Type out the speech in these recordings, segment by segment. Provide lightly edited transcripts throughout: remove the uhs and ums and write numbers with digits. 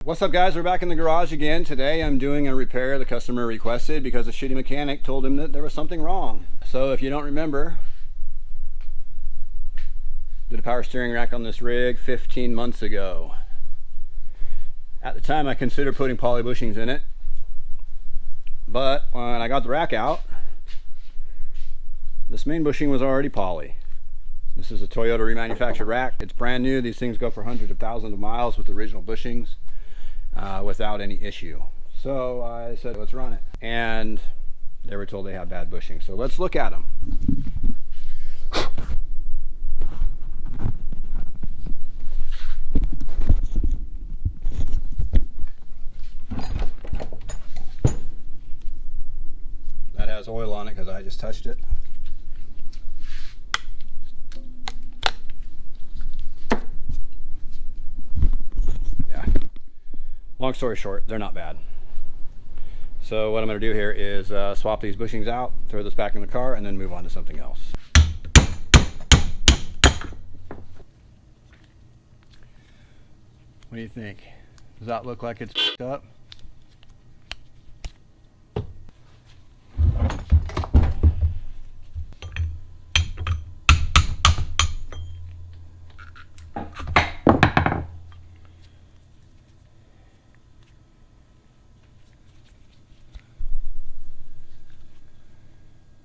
What's up guys, we're back in the garage again. Today I'm doing a repair the customer requested because a shitty mechanic told him that there was something wrong. So if you don't remember, did a power steering rack on this rig 15 months ago. At the time I considered putting poly bushings in it, but when I got the rack out, this main bushing was already poly. This is a Toyota remanufactured rack. It's brand new. These things go for hundreds of thousands of miles with the original bushings. Without any issue. So I said, let's run it. And they were told they had bad bushings. So let's look at them. That has oil on it because I just touched it. Long story short, they're not bad. So what I'm going to do here is swap these bushings out, throw this back in the car, and then move on to something else. What do you think? Does that look like it's f***ed up?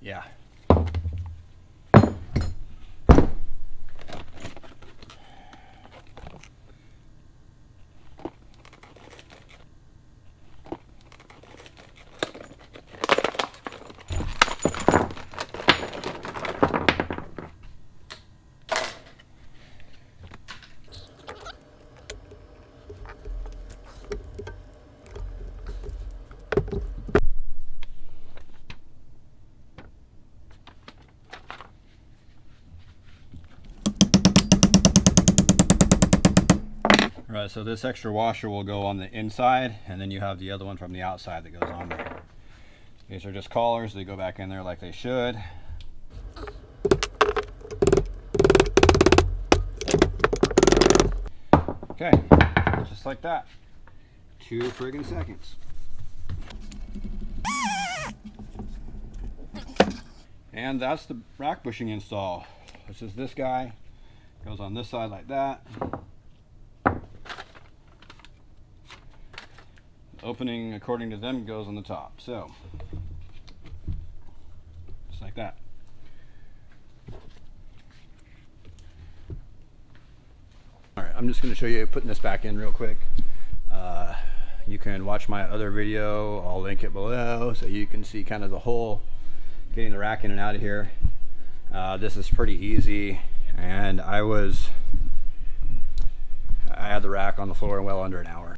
Yeah. Right, so this extra washer will go on the inside, and then you have the other one from the outside that goes on there. These are just collars. They go back in there like they should. Okay, just like that. 2 friggin' seconds. And that's the rack bushing install. This is this guy. Goes on this side like that. Opening, according to them, goes on the top. So, just like that. Alright, I'm just going to show you putting this back in real quick. You can watch my other video. I'll link it below so you can see kind of the whole getting the rack in and out of here. This is pretty easy, and I had the rack on the floor in well under an hour.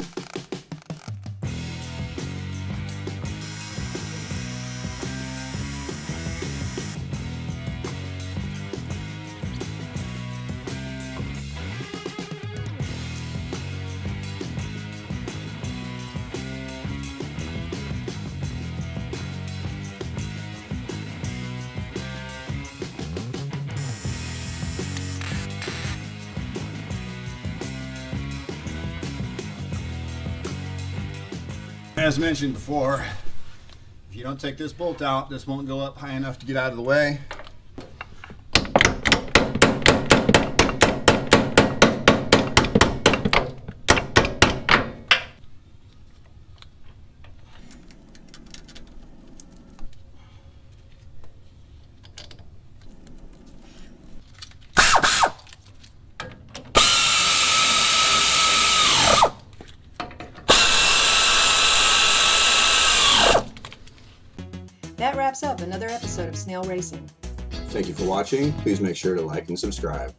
As mentioned before, if you don't take this bolt out, this won't go up high enough to get out of the way. That wraps up another episode of Snale Racing. Thank you for watching. Please make sure to like and subscribe.